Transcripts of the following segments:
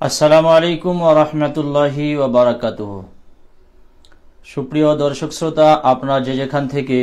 আসসালামু আলাইকুম ওয়া রাহমাতুল্লাহি ওয়া বারাকাতুহু। সুপ্রিয় দর্শক শ্রোতা, আপনারা যে যেখান থেকে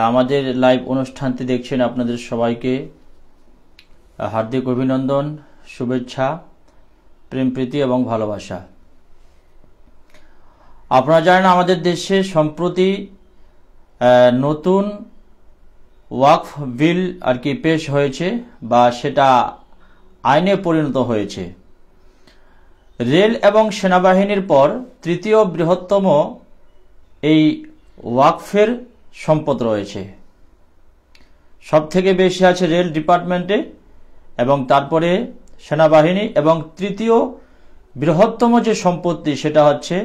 আমাদের লাইভ অনুষ্ঠানটি দেখছেন, আপনাদের সবাইকে হার্দিক অভিনন্দন, শুভেচ্ছা, প্রেম প্রীতি এবং ভালোবাসা। আপনারা জানেন আমাদের দেশে সম্প্রতি নতুন ওয়াকফ বিল পেশ হয়েছে বা সেটা আইনে পরিণত হয়েছে। রেল এবং সেনাবাহিনীর পর তৃতীয় বৃহত্তম এই ওয়াকফের সম্পদ রয়েছে। সব থেকে বেশি আছে রেল ডিপার্টমেন্টে এবং তারপরে সেনাবাহিনী, এবং তৃতীয় বৃহত্তম যে সম্পত্তি সেটা হচ্ছে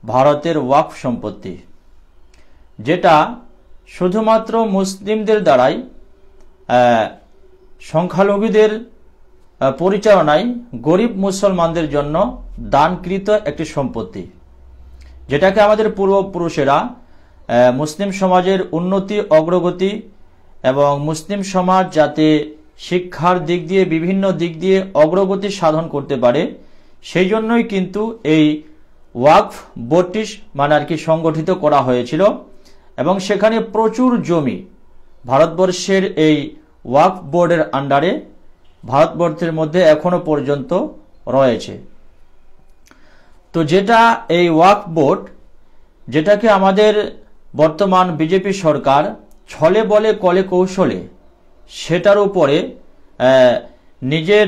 ভারতের ওয়াকফ সম্পত্তি, যেটা শুধুমাত্র মুসলিমদের দ্বারাই সংখ্যালঘুদের পরিচালনায় গরিব মুসলমানদের জন্য দানকৃত একটি সম্পত্তি, যেটাকে আমাদের পূর্বপুরুষেরা মুসলিম সমাজের উন্নতি, অগ্রগতি এবং মুসলিম সমাজ যাতে শিক্ষার দিক দিয়ে বিভিন্ন দিক দিয়ে অগ্রগতি সাধন করতে পারে, সেই জন্যই কিন্তু এই ওয়াকফ বোর্ডটি সংগঠিত করা হয়েছিল। এবং সেখানে প্রচুর জমি ভারতবর্ষের এই ওয়াকফ বোর্ডের আন্ডারে ভারতবর্ষের মধ্যে এখনো পর্যন্ত রয়েছে। তো যেটা এই ওয়াকফ বোর্ড, যেটাকে আমাদের বর্তমান বিজেপি সরকার ছলে বলে কলে কৌশলে সেটার উপরে নিজের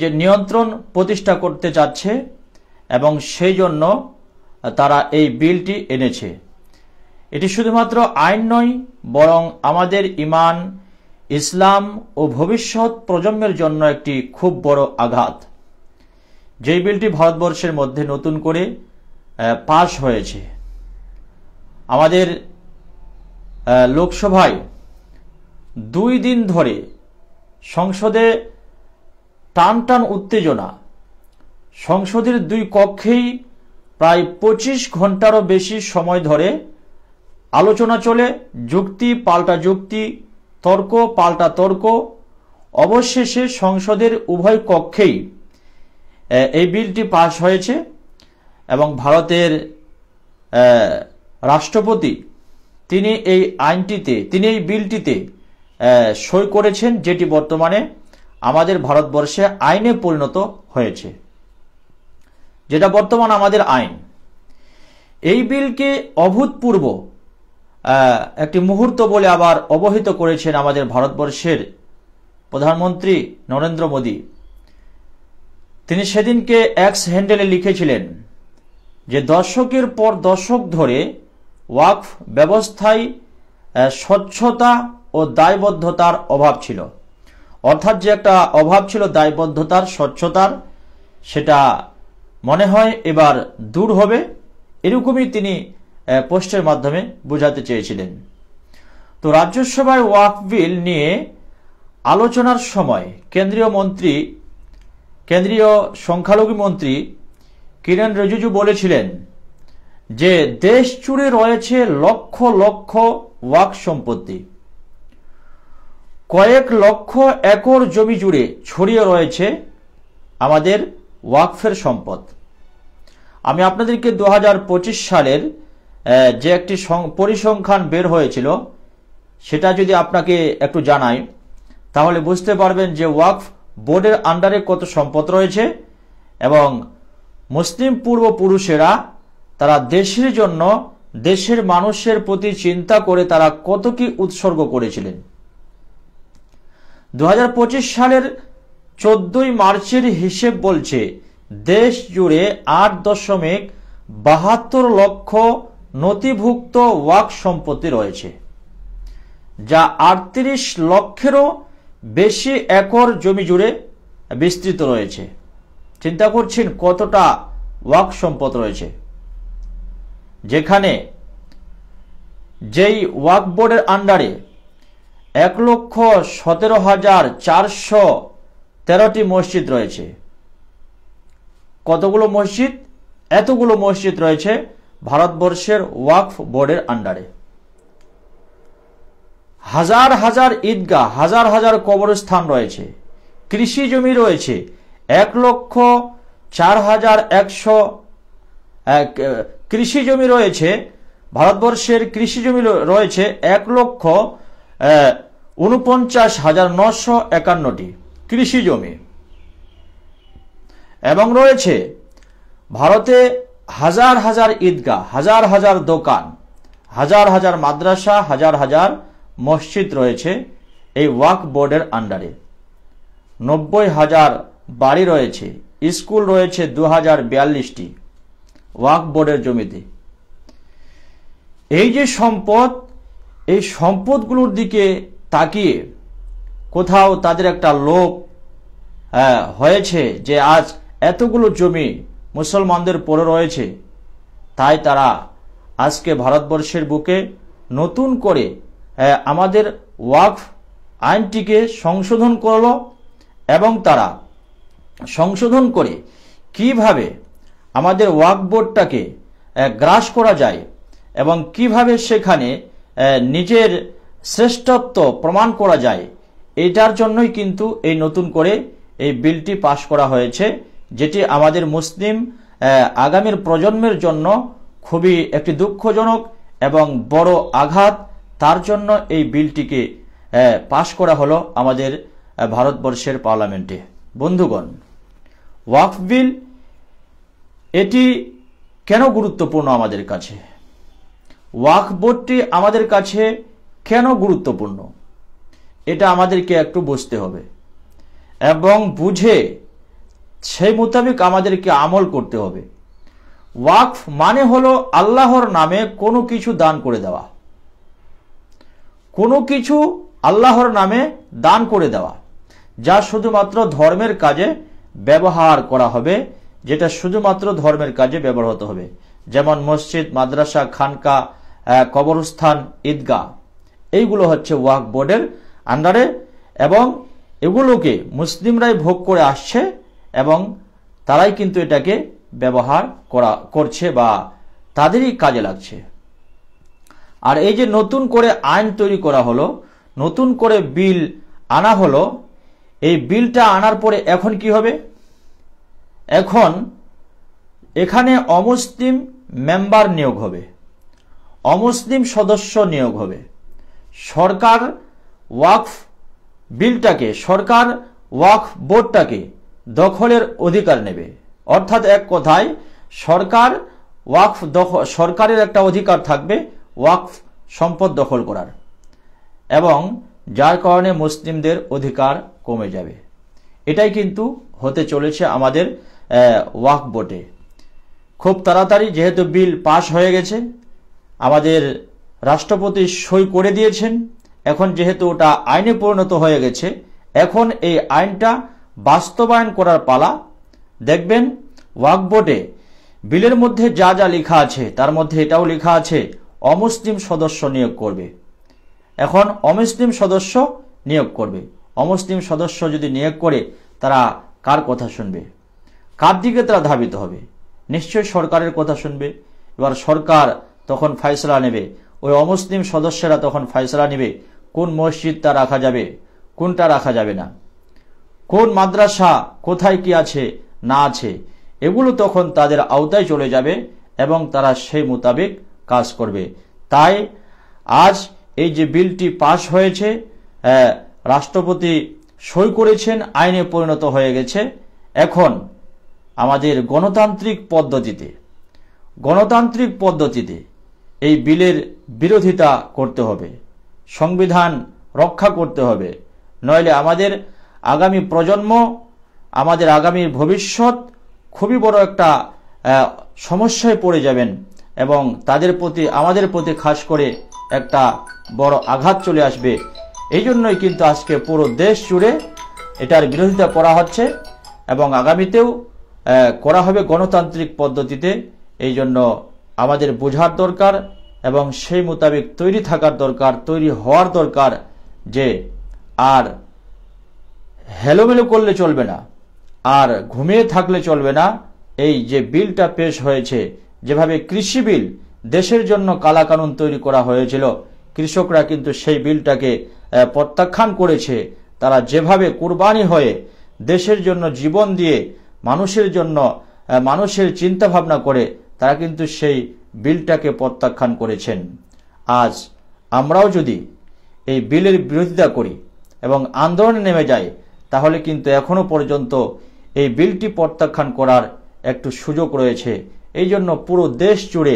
যে নিয়ন্ত্রণ প্রতিষ্ঠা করতে চাচ্ছে, এবং সেই জন্য তারা এই বিলটি এনেছে। এটি শুধুমাত্র আইন নয়, বরং আমাদের ঈমান, ইসলাম ও ভবিষ্যৎ প্রজন্মের জন্য একটি খুব বড় আঘাত। যেই বিলটি ভারতবর্ষের মধ্যে নতুন করে পাশ হয়েছে, আমাদের লোকসভায় 2 দিন ধরে সংসদে টান টান উত্তেজনা, সংসদের 2 কক্ষেই প্রায় 25 ঘন্টারও বেশি সময় ধরে আলোচনা চলে, যুক্তি পাল্টা যুক্তি, তর্ক পাল্টা তর্ক। অবশেষে সংসদের উভয় কক্ষেই এই বিলটি পাশ হয়েছে এবং ভারতের রাষ্ট্রপতি তিনি এই বিলটিতে সই করেছেন, যেটি বর্তমানে আমাদের ভারতবর্ষে আইনে পরিণত হয়েছে, যেটা বর্তমান আমাদের আইন। এই বিলকে অভূতপূর্ব একটি মুহূর্ত বলে আবার অবহিত করেছেন আমাদের ভারতবর্ষের প্রধানমন্ত্রী নরেন্দ্র মোদী। তিনি সেদিনকে এক্স হ্যান্ডেলে লিখেছিলেন যে দশকের পর দশক ধরে ওয়াকফ ব্যবস্থায় স্বচ্ছতা ও দায়বদ্ধতার অভাব ছিল। অর্থাৎ যে একটা অভাব ছিল দায়বদ্ধতার, স্বচ্ছতার, সেটা মনে হয় এবার দূর হবে, এরকমই তিনি পোস্টের মাধ্যমে বোঝাতে চেয়েছিলেন। তো রাজ্যসভায় ওয়াকফ বিল নিয়ে আলোচনার সময় কেন্দ্রীয় সংখ্যালঘু মন্ত্রী কিরেন রিজিজু বলেছিলেন যে দেশ জুড়ে রয়েছে লক্ষ লক্ষ ওয়াকফ সম্পত্তি, কয়েক লক্ষ একর জমি জুড়ে ছড়িয়ে রয়েছে আমাদের ওয়াকফের সম্পদ। আমি আপনাদেরকে 2025 সালের যে একটি পরিসংখ্যান বের হয়েছিল সেটা যদি আপনাকে একটু জানাই, তাহলে বুঝতে পারবেন যে ওয়াকফ বোর্ডের আন্ডারে কত সম্পদ রয়েছে এবং মুসলিম পূর্বপুরুষেরা তারা দেশের জন্য, দেশের মানুষের প্রতি চিন্তা করে তারা কত কি উৎসর্গ করেছিলেন। 2025 সালের 14 মার্চের হিসেব বলছে দেশ জুড়ে 8.72 লক্ষ নথিভুক্ত ওয়াকফ সম্পত্তি রয়েছে, যা 38 লক্ষেরও বেশি একর জমি জুড়ে বিস্তৃত রয়েছে। চিন্তা করছেন কতটা ওয়াকফ সম্পদ রয়েছে, যেখানে যেই ওয়াকফ বোর্ডের আন্ডারে 1,17,413টি মসজিদ রয়েছে। কতগুলো মসজিদ? এতগুলো মসজিদ রয়েছে ভারতবর্ষের ওয়াকফ বোর্ডের আন্ডারে। হাজার হাজার ঈদগাহ, হাজার হাজার কবরস্থান রয়েছে। কৃষি জমি রয়েছে 1,04,100 কৃষি জমি রয়েছে, ভারতবর্ষের কৃষি জমি রয়েছে 1,49,951টি কৃষি জমি, এবং রয়েছে ভারতে হাজার হাজার ঈদগাহ, হাজার হাজার দোকান, হাজার হাজার মাদ্রাসা, হাজার হাজার মসজিদ রয়েছে এই ওয়াকফ বোর্ডের আন্ডারে। 90,000 বাড়ি রয়েছে, স্কুল রয়েছে 2042টি ওয়াকফ বোর্ডের জমিতে। এই যে সম্পদ, এই সম্পদগুলোর দিকে তাকিয়ে কোথাও তাদের একটা লোভ হয়েছে যে আজ এতগুলো জমি মুসলমানদের পড়ে রয়েছে, তাই তারা আজকে ভারতবর্ষের বুকে নতুন করে আমাদের ওয়াকফ আইনটিকে সংশোধন করলো, এবং তারা সংশোধন করে কিভাবে আমাদের ওয়াকফ বোর্ডটাকে গ্রাস করা যায় এবং কিভাবে সেখানে নিজের শ্রেষ্ঠত্ব প্রমাণ করা যায়, এটার জন্যই কিন্তু এই নতুন করে এই বিলটি পাশ করা হয়েছে, যেটি আমাদের মুসলিম আগামীর প্রজন্মের জন্য খুবই একটি দুঃখজনক এবং বড় আঘাত। তার জন্য এই বিলটিকে পাশ করা হলো আমাদের ভারতবর্ষের পার্লামেন্টে। বন্ধুগণ, ওয়াকফ বিল এটি কেন গুরুত্বপূর্ণ আমাদের কাছে? ওয়াকফ বোর্ডটি আমাদের কাছে কেন গুরুত্বপূর্ণ, এটা আমাদেরকে একটু বুঝতে হবে এবং বুঝে সেই মোতাবেক আমাদেরকে আমল করতে হবে। ওয়াকফ মানে হলো আল্লাহর নামে কোনো কিছু দান করে দেওয়া, কোনো কিছু আল্লাহর নামে দান করে দেওয়া, যা শুধুমাত্র ধর্মের কাজে ব্যবহার করা হবে, যেটা শুধুমাত্র ধর্মের কাজে ব্যবহার হতে হবে, যেমন মসজিদ, মাদ্রাসা, খানকা, কবরস্থান, ঈদগাহ, এইগুলো হচ্ছে ওয়াকফ বোর্ডের আন্ডারে, এবং এগুলোকে মুসলিমরাই ভোগ করে আসছে এবং তারাই কিন্তু এটাকে ব্যবহার করছে বা তাদেরই কাজে লাগছে। আর এই যে নতুন করে আইন তৈরি করা হলো, নতুন করে বিল আনা হলো, এই বিলটা আনার পরে এখন কি হবে? এখন এখানে অমুসলিম মেম্বার নিয়োগ হবে, অমুসলিম সদস্য নিয়োগ হবে। সরকার ওয়াকফ বিলটাকে, সরকার ওয়াকফ বোর্ডটাকে দখলের অধিকার নেবে, অর্থাৎ এক কথায় সরকার ওয়াকফ সরকারের একটা অধিকার থাকবে ওয়াকফ সম্পদ দখল করার, এবং যার কারণে মুসলিমদের অধিকার কমে যাবে। এটাই কিন্তু হতে চলেছে আমাদের ওয়াকফ বোর্ডে। খুব তাড়াতাড়ি, যেহেতু বিল পাশ হয়ে গেছে, আমাদের রাষ্ট্রপতি সই করে দিয়েছেন, এখন যেহেতু ওটা আইনে পরিণত হয়ে গেছে, এখন এই আইনটা বাস্তবায়ন করার পালা। দেখবেন ওয়াকফ বোর্ডে বিলের মধ্যে যা যা লেখা আছে তার মধ্যে এটাও লেখা আছে অমুসলিম সদস্য নিয়োগ করবে। এখন অমুসলিম সদস্য নিয়োগ করবে, অমুসলিম সদস্য যদি নিয়োগ করে তারা কার কথা শুনবে, কার দিকে তারা ধাবিত হবে? নিশ্চয়ই সরকারের কথা শুনবে। এবার সরকার তখন ফয়সালা নেবে, ওই অমুসলিম সদস্যরা তখন ফয়সালা নেবে কোন মসজিদটা রাখা যাবে, কোনটা রাখা যাবে না, কোন মাদ্রাসা কোথায় কি আছে না আছে, এগুলো তখন তাদের আওতায় চলে যাবে এবং তারা সেই মোতাবেক কাজ করবে। তাই আজ এই যে বিলটি পাশ হয়েছে, রাষ্ট্রপতি সই করেছেন, আইনে পরিণত হয়ে গেছে, এখন আমাদের গণতান্ত্রিক পদ্ধতিতে এই বিলের বিরোধিতা করতে হবে, সংবিধান রক্ষা করতে হবে, নইলে আমাদের আগামী প্রজন্ম, আমাদের আগামী ভবিষ্যৎ খুবই বড় একটা সমস্যায় পড়ে যাবেন এবং তাদের প্রতি, আমাদের প্রতি খাস করে একটা বড় আঘাত চলে আসবে। এই জন্যই কিন্তু আজকে পুরো দেশ জুড়ে এটার বিরোধিতা করা হচ্ছে এবং আগামীতেও করা হবে গণতান্ত্রিক পদ্ধতিতে। এই জন্য আমাদের বোঝার দরকার এবং সেই মোতাবেক তৈরি থাকার দরকার, তৈরি হওয়ার দরকার, যে আর হেলোমেলো করলে চলবে না, আর ঘুমিয়ে থাকলে চলবে না। এই যে বিলটা পেশ হয়েছে, যেভাবে কৃষি বিল দেশের জন্য কালাকানুন তৈরি করা হয়েছিল, কৃষকরা কিন্তু সেই বিলটাকে প্রত্যাখ্যান করেছে। তারা যেভাবে কুরবানি হয়ে দেশের জন্য জীবন দিয়ে মানুষের জন্য মানুষের চিন্তা ভাবনা করে তারা কিন্তু সেই বিলটাকে প্রত্যাখ্যান করেছেন। আজ আমরাও যদি এই বিলের বিরোধিতা করি এবং আন্দোলনে নেমে যাই, তাহলে কিন্তু এখনো পর্যন্ত এই বিলটি প্রত্যাখ্যান করার একটু সুযোগ রয়েছে। এই জন্য পুরো দেশ জুড়ে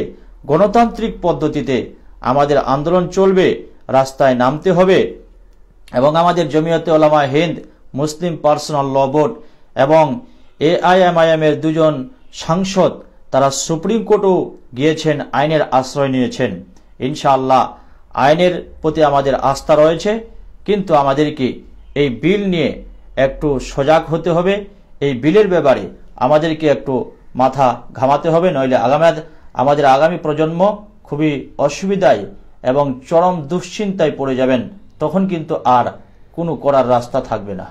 গণতান্ত্রিক পদ্ধতিতে আমাদের আন্দোলন চলবে, রাস্তায় নামতে হবে এবং আমাদের জমিয়তে উলামা হিন্দ, মুসলিম পার্সোনাল ল বোর্ড এবং এআইএমআইএম এর দুজন সাংসদ তারা সুপ্রিম কোর্টও গিয়েছেন, আইনের আশ্রয় নিয়েছেন। ইনশাআল্লাহ আইনের প্রতি আমাদের আস্থা রয়েছে, কিন্তু আমাদেরকে এই বিল নিয়ে একটু সজাগ হতে হবে। এই বিলের ব্যাপারে আমাদেরকে একটু মাথা ঘামাতে হবে, নইলে আমাদের আগামী প্রজন্ম খুবই অসুবিধায় এবং চরম দুশ্চিন্তায় পড়ে যাবেন। তখন কিন্তু আর কোনো করার রাস্তা থাকবে না।